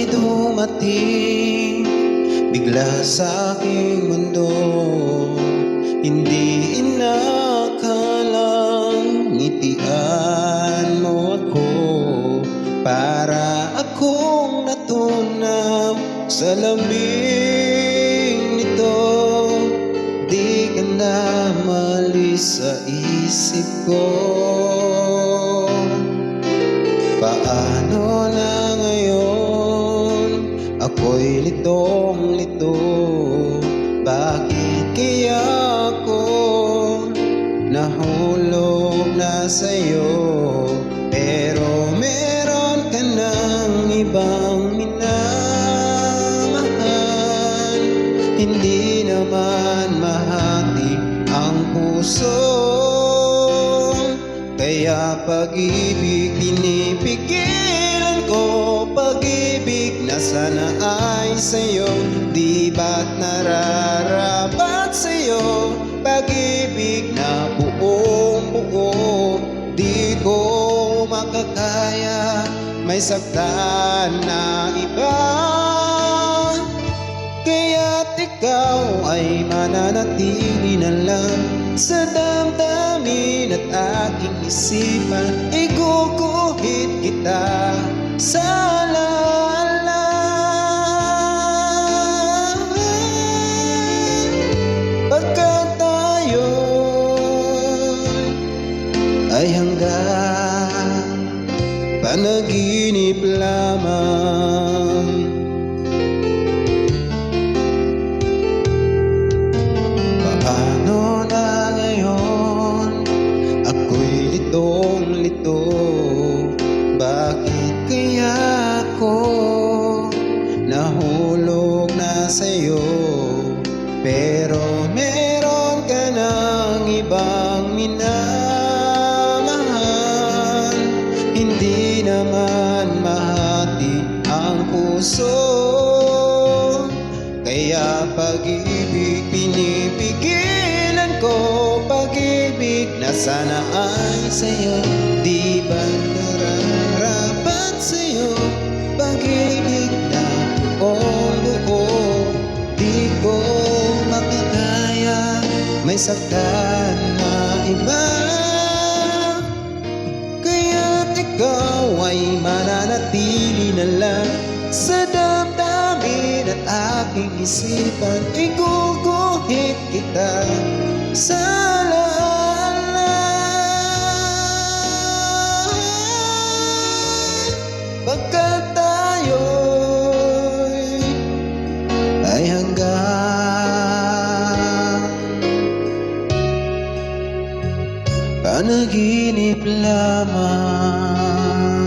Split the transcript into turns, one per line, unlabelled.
may dumating bigla sa aking mundo. Hindi inakalang ngitian mo ako, para akong natunaw sa lamig nito. Di ka na malis sa isip ko. Paano na ngayon? Ako'y litong-lito. Bakit kaya ako nahulog na sa'yo? Pero meron ka ng ibang minamahal. Hindi naman mahati ang puso, kaya pag-ibig pinipigilan ko. Pag-ibig na sana ay sa'yo, di ba't nararapat sa'yo? Pag-ibig na buong buo, di ko makakaya may saktan na iba. Kaya't ikaw ay mananatili na lang sa damdamin at aking isipan. Iguguhit kita sa alaala. Pagkat tayo ay hanggang panaginip lamang. Paano na ngayon? Ako'y litong-lito. Bakit kaya ako nahulog na sa'yo? Pero meron ka ng ibang minamahal. Hindi naman mahati ang puso, kaya pag-ibig pinipigilan ko. Pag-ibig na sana ay sa'yo, di ba nararapat sa'yo? Pag-ibig na buong buo, di ko makakaya may saktan na iba. Kaya't ikaw ay mananatili na lang sa damdamin at aking isipan. Iguguhit kita sa alaala. Pagkat tayo'y ay hanggang panaginip lamang.